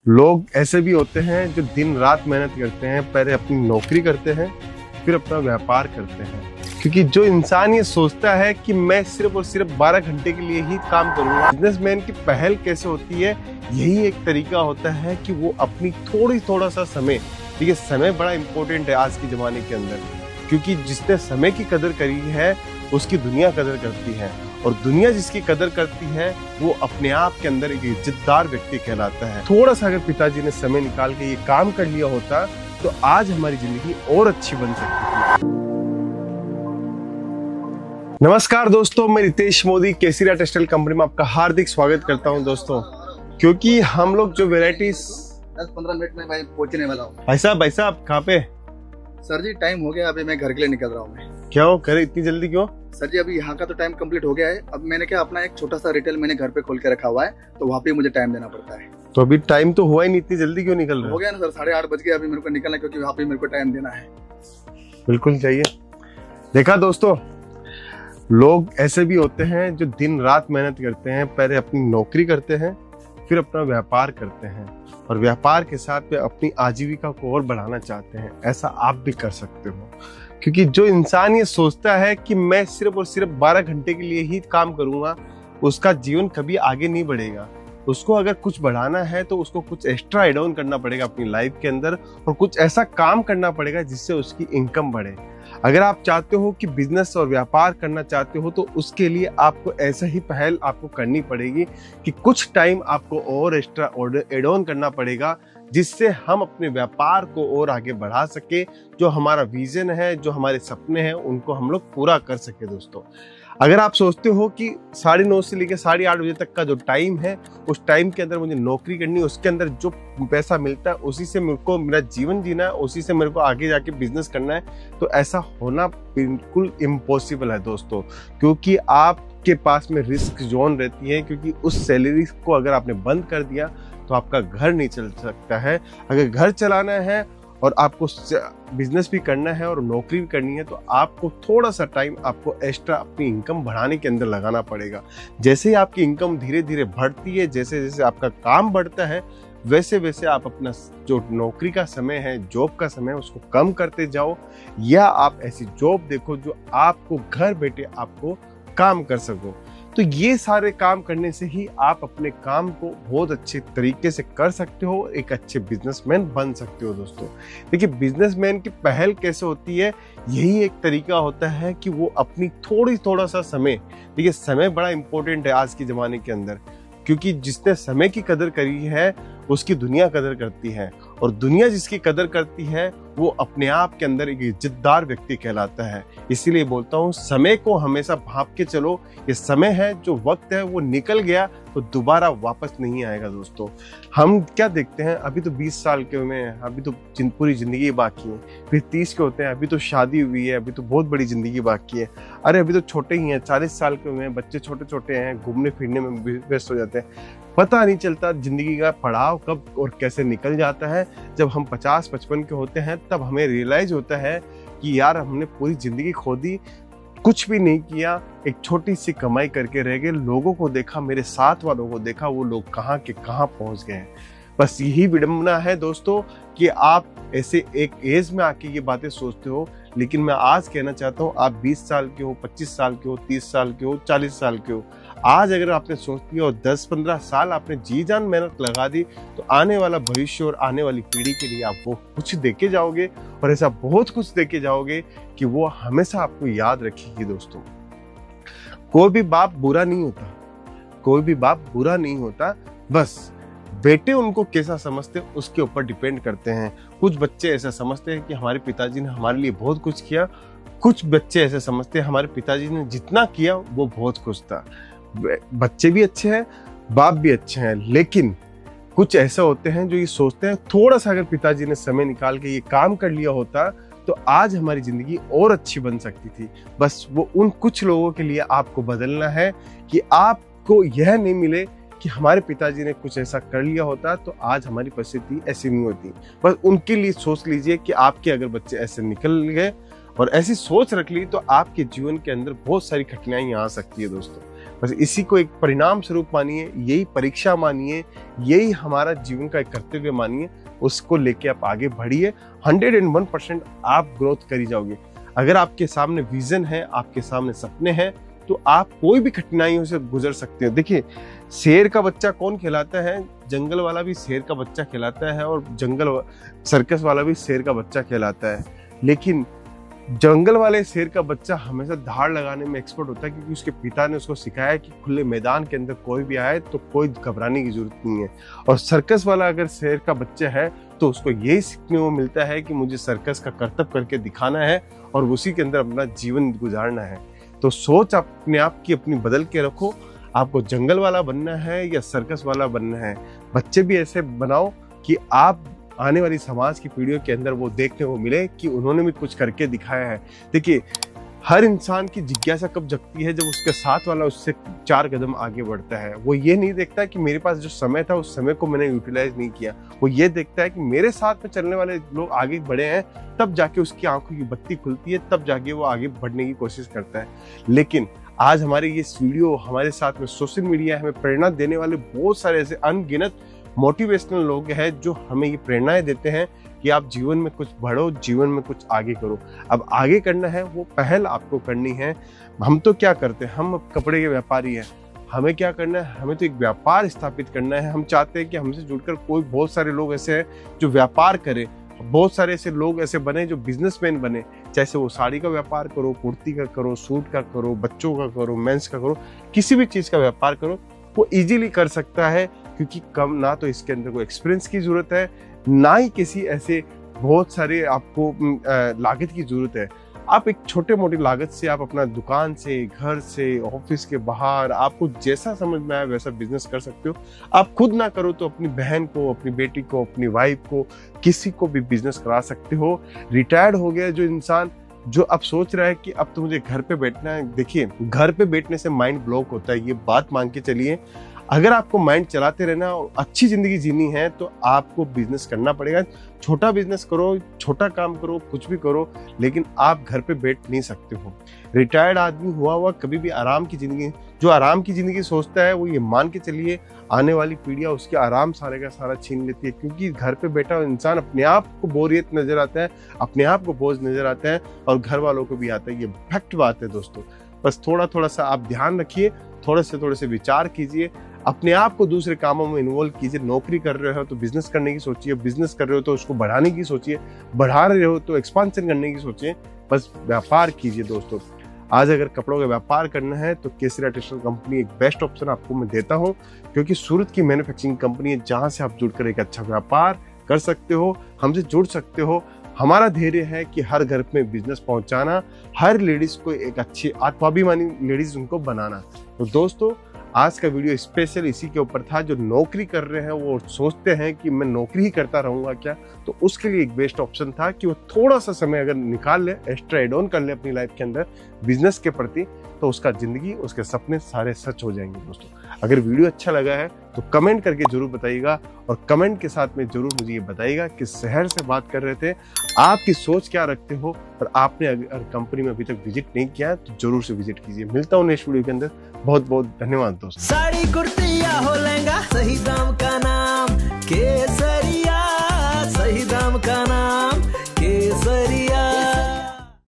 लोग ऐसे भी होते हैं जो दिन रात मेहनत करते हैं, पहले अपनी नौकरी करते हैं फिर अपना व्यापार करते हैं। क्योंकि जो इंसान ये सोचता है कि मैं सिर्फ और सिर्फ 12 घंटे के लिए ही काम करूंगा, बिजनेसमैन की पहल कैसे होती है, यही एक तरीका होता है कि वो अपनी थोड़ा सा समय, देखिए समय बड़ा इंपॉर्टेंट है आज के जमाने के अंदर, क्योंकि जिसने समय की कदर करी है उसकी दुनिया कदर करती है, और दुनिया जिसकी कदर करती है वो अपने आप के अंदर एक इज्जतदार व्यक्ति कहलाता है। थोड़ा सा अगर पिताजी ने समय निकाल के ये काम कर लिया होता तो आज हमारी जिंदगी और अच्छी बन सकती थी। नमस्कार दोस्तों, मैं रितेश मोदी केसरिया टेक्सटाइल कंपनी में आपका हार्दिक स्वागत करता हूं दोस्तों। क्योंकि हम लोग जो वेराइटीज 10-15 मिनट में भाई पहुंचने वाला हूँ। भाई साहब कहाँ पे? सर जी टाइम हो गया, अभी मैं घर के लिए निकल रहा हूँ। मैं क्या हो करे इतनी जल्दी क्यों? सर जी अभी यहाँ का तो टाइम कंप्लीट हो गया है। अब मैंने क्या अपना एक छोटा सा रिटेल मैंने घर पे खोल के रखा हुआ है, तो वहाँ पे मुझे टाइम देना पड़ता है। तो अभी टाइम तो हुआ ही नहीं, इतनी जल्दी क्यों निकल रहा है? हो गया ना सर, 8:30 बज गए, अभी मेरे को निकलना है क्योंकि वहाँ पे मेरे को टाइम देना है। बिल्कुल चाहिए। देखा दोस्तों, लोग ऐसे भी होते हैं जो दिन रात मेहनत करते हैं, पहले अपनी नौकरी करते हैं फिर अपना व्यापार करते हैं, और व्यापार के साथ में अपनी आजीविका को और बढ़ाना चाहते हैं। ऐसा आप भी कर सकते हो, क्योंकि जो इंसान ये सोचता है कि मैं सिर्फ और सिर्फ 12 घंटे के लिए ही काम करूंगा, उसका जीवन कभी आगे नहीं बढ़ेगा। उसको अगर कुछ बढ़ाना है तो उसको कुछ एक्स्ट्रा एड ऑन करना पड़ेगा अपनी लाइफ के अंदर, और कुछ ऐसा काम करना पड़ेगा जिससे उसकी इनकम बढ़े। अगर आप चाहते हो कि बिजनेस और व्यापार करना चाहते हो तो उसके लिए आपको ऐसा ही पहल आपको करनी पड़ेगी कि कुछ टाइम आपको और एक्स्ट्रा एड ऑन करना पड़ेगा, जिससे हम अपने व्यापार को और आगे बढ़ा सके। जो हमारा विजन है, जो हमारे सपने हैं, उनको हम लोग पूरा कर सके। दोस्तों, अगर आप सोचते हो कि 9:30 से लेकर 8:30 बजे तक का जो टाइम है, उस टाइम के अंदर मुझे नौकरी करनी है, उसके अंदर जो पैसा मिलता है उसी से मेरे को मेरा जीवन जीना है, उसी से मेरे को आगे जाके बिजनेस करना है, तो ऐसा होना बिल्कुल इम्पॉसिबल है दोस्तों। क्योंकि आपके पास में रिस्क जोन रहती है, क्योंकि उस सैलरी को अगर आपने बंद कर दिया तो आपका घर नहीं चल सकता है। अगर घर चलाना है और आपको बिजनेस भी करना है और नौकरी भी करनी है, तो आपको थोड़ा सा टाइम आपको एक्स्ट्रा अपनी इनकम बढ़ाने के अंदर लगाना पड़ेगा। जैसे ही आपकी इनकम धीरे धीरे बढ़ती है, जैसे जैसे आपका काम बढ़ता है, वैसे वैसे आप अपना जो नौकरी का समय है, जॉब का समय है, उसको कम करते जाओ, या आप ऐसी जॉब देखो जो आपको घर बैठे आपको काम कर सको। तो ये सारे काम करने से ही आप अपने काम को बहुत अच्छे तरीके से कर सकते हो, एक अच्छे बिजनेसमैन बन सकते हो। दोस्तों देखिए, बिजनेसमैन की पहल कैसे होती है, यही एक तरीका होता है कि वो अपनी थोड़ा सा समय, देखिए समय बड़ा इंपॉर्टेंट है आज के जमाने के अंदर, क्योंकि जिसने समय की कदर करी है उसकी दुनिया कदर करती है, और दुनिया जिसकी कदर करती है वो अपने आप के अंदर एक इज्जतदार व्यक्ति कहलाता है। इसीलिए बोलता हूँ, समय को हमेशा भांप के चलो। ये समय है, जो वक्त है वो निकल गया तो दोबारा वापस नहीं आएगा। दोस्तों हम क्या देखते हैं, अभी तो 20 साल के हुए हैं, अभी तो पूरी जिंदगी बाकी है, फिर 30 के होते हैं, अभी तो शादी हुई है, अभी तो बहुत बड़ी जिंदगी बाकी है। अरे अभी तो छोटे ही हैं, 40 साल के हुए हैं, बच्चे छोटे छोटे हैं, घूमने फिरने में व्यस्त हो जाते हैं। पता नहीं चलता जिंदगी का पड़ाव कब और कैसे निकल जाता है। जब हम 50-55 के होते हैं तब हमें रियलाइज होता है कि यार हमने पूरी जिंदगी खो दी, कुछ भी नहीं किया, एक छोटी सी कमाई करके रह गए। लोगों को देखा, मेरे साथ वालों को देखा, वो लोग कहाँ के कहाँ पहुंच गए हैं। बस यही विडंबना है दोस्तों कि आप ऐसे एक एज में आके ये बातें सोचते हो, लेकिन मैं आज कहना चाहता हूँ, आप 20 साल के हो, 25 साल के हो, 30 साल के हो, 40 साल के हो, आज अगर आपने सोच लिया और 10-15 साल आपने जी जान मेहनत लगा दी, तो आने वाला भविष्य और आने वाली पीढ़ी के लिए आप वो कुछ देके जाओगे, और ऐसा बहुत कुछ देके जाओगे कि वो हमेशा आपको याद रखेगी। दोस्तों कोई भी बाप बुरा नहीं होता, कोई भी बाप बुरा नहीं होता, बस बेटे उनको कैसा समझते हैं उसके ऊपर डिपेंड करते हैं। कुछ बच्चे ऐसा समझते हैं कि हमारे पिताजी ने हमारे लिए बहुत कुछ किया, कुछ बच्चे ऐसे समझते हैं हमारे पिताजी ने जितना किया वो बहुत खुश था। बच्चे भी अच्छे हैं, बाप भी अच्छे हैं, लेकिन कुछ ऐसे होते हैं जो ये सोचते हैं थोड़ा सा अगर पिताजी ने समय निकाल के ये काम कर लिया होता तो आज हमारी जिंदगी और अच्छी बन सकती थी। बस वो उन कुछ लोगों के लिए आपको बदलना है कि आपको यह नहीं मिले कि हमारे पिताजी ने कुछ ऐसा कर लिया होता तो आज हमारी परिस्थिति ऐसी नहीं होती। बस उनके लिए सोच लीजिए कि आपके अगर बच्चे ऐसे निकल गए और ऐसी सोच रख ली तो आपके जीवन के अंदर बहुत सारी कठिनाइयां आ सकती है। दोस्तों बस इसी को एक परिणाम स्वरूप मानिए, यही परीक्षा मानिए, यही हमारा जीवन का एक कर्तव्य मानिए। उसको लेके आप आगे बढ़िए, 101% आप ग्रोथ करी जाओगे। अगर आपके सामने विजन है, आपके सामने सपने हैं, तो आप कोई भी कठिनाइयों से गुजर सकते हो। देखिए, शेर का बच्चा कौन खिलाता है? जंगल वाला भी शेर का बच्चा खिलाता है, और सर्कस वाला भी शेर का बच्चा खिलाता है। लेकिन जंगल वाले शेर का बच्चा हमेशा धाड़ लगाने में एक्सपर्ट होता है, क्योंकि उसके पिता ने उसको सिखाया कि खुले मैदान के अंदर कोई भी आए तो कोई घबराने की जरूरत नहीं है। और सर्कस वाला अगर शेर का बच्चा है तो उसको यही सीखने को मिलता है कि मुझे सर्कस का करतब करके दिखाना है और उसी के अंदर अपना जीवन गुजारना है। तो सोच अपने आप की अपनी बदल के रखो, आपको जंगल वाला बनना है या सर्कस वाला बनना है। बच्चे भी ऐसे बनाओ कि आप आने वाली समाज की पीढ़ियों के अंदर वो देखने को मिले कि उन्होंने भी कुछ करके दिखाया है। देखिए, हर इंसान की जिज्ञासा कब जगती है? जब उसके साथ वाला उससे 4 कदम आगे बढ़ता है। वो ये नहीं देखता कि मेरे पास जो समय था उस समय को मैंने यूटिलाइज नहीं किया, वो ये देखता है कि मेरे साथ में चलने वाले लोग आगे बढ़े हैं, तब जाके उसकी आंखों की बत्ती खुलती है, तब जाके वो आगे बढ़ने की कोशिश करता है। लेकिन आज हमारे ये वीडियो, हमारे साथ में सोशल मीडिया, हमें प्रेरणा देने वाले बहुत सारे ऐसे अनगिनत मोटिवेशनल लोग हैं जो हमें ये प्रेरणाएं देते हैं कि आप जीवन में कुछ बढ़ो, जीवन में कुछ आगे करो। अब आगे करना है वो पहल आपको करनी है। हम तो क्या करते हैं, हम कपड़े के व्यापारी हैं। हमें क्या करना है? हमें तो एक व्यापार स्थापित करना है। हम चाहते हैं कि हमसे जुड़कर कोई बहुत सारे लोग ऐसे हैं जो व्यापार करें, बहुत सारे ऐसे लोग ऐसे बने जो बिजनेसमैन बने। जैसे वो साड़ी का व्यापार करो, कुर्ती का करो, सूट का करो, बच्चों का करो, मेंस का करो, किसी भी चीज का व्यापार करो, वो इजीली कर सकता है। क्योंकि कम ना तो इसके अंदर कोई एक्सपीरियंस की जरूरत है, ना ही किसी ऐसे बहुत सारे आपको लागत की जरूरत है। आप एक छोटे मोटी लागत से आप अपना दुकान से, घर से, ऑफिस के बाहर, आपको जैसा समझ में आए वैसा बिजनेस कर सकते हो। आप खुद ना करो तो अपनी बहन को, अपनी बेटी को, अपनी वाइफ को, किसी को भी बिजनेस करा सकते हो। रिटायर्ड हो गया जो इंसान, जो अब सोच रहा है कि अब तो मुझे घर पे बैठना है, देखिए, घर पे बैठने से माइंड ब्लॉक होता है, ये बात मान के चलिए। अगर आपको माइंड चलाते रहना और अच्छी जिंदगी जीनी है तो आपको बिजनेस करना पड़ेगा। छोटा बिजनेस करो, छोटा काम करो, कुछ भी करो, लेकिन आप घर पे बैठ नहीं सकते हो। रिटायर्ड आदमी हुआ कभी भी आराम की जिंदगी, जो आराम की जिंदगी सोचता है, वो ये मान के चलिए आने वाली पीढ़ियां उसके आराम सारे का सारा छीन लेती है। क्योंकि घर पे बैठा इंसान अपने आप को बोरियत नजर आता है, अपने आप को बोझ नजर आता है, और घर वालों को भी आता है। ये फैक्ट बात है दोस्तों। बस थोड़ा थोड़ा सा आप ध्यान रखिए, थोड़े से विचार कीजिए, अपने आप को दूसरे कामों में इन्वॉल्व कीजिए। नौकरी कर रहे हो तो बिजनेस करने की सोचिए, बिजनेस कर रहे हो तो उसको बढ़ाने की सोचिए, बढ़ा रहे हो तो एक्सपांशन करने की सोचिए। बस व्यापार कीजिए दोस्तों। आज अगर कपड़ों का व्यापार करना है तो केसरिया टेक्सटाइल कंपनी एक बेस्ट ऑप्शन आपको मैं देता हूं, क्योंकि सूरत की मैन्युफैक्चरिंग कंपनी है जहां से आप जुड़कर एक अच्छा व्यापार कर सकते हो, हमसे जुड़ सकते हो। हमारा धैर्य है कि हर घर में बिजनेस पहुंचाना, हर लेडीज को एक अच्छी आत्माभिमानी लेडीज उनको बनाना। तो दोस्तों, आज का वीडियो स्पेशल इसी के ऊपर था। जो नौकरी कर रहे हैं वो सोचते हैं कि मैं नौकरी ही करता रहूंगा क्या, तो उसके लिए एक बेस्ट ऑप्शन था कि वो थोड़ा सा समय अगर निकाल ले, एक्स्ट्रा एड ऑन कर ले अपनी लाइफ के अंदर बिजनेस के प्रति, तो उसका जिंदगी, उसके सपने सारे सच हो जाएंगे दोस्तों। अगर वीडियो अच्छा लगा है तो कमेंट करके जरूर बताइएगा, और कमेंट के साथ में जरूर मुझे ये बताइएगा कि शहर से बात कर रहे थे, आपकी सोच क्या रखते हो, और आपने अगर कंपनी में अभी तक विजिट नहीं किया है तो जरूर से विजिट कीजिए। मिलता हूँ नेक्स्ट वीडियो के अंदर। बहुत बहुत धन्यवाद दोस्तों। साड़ी कुर्ती या हो लहंगा, सही दाम का नाम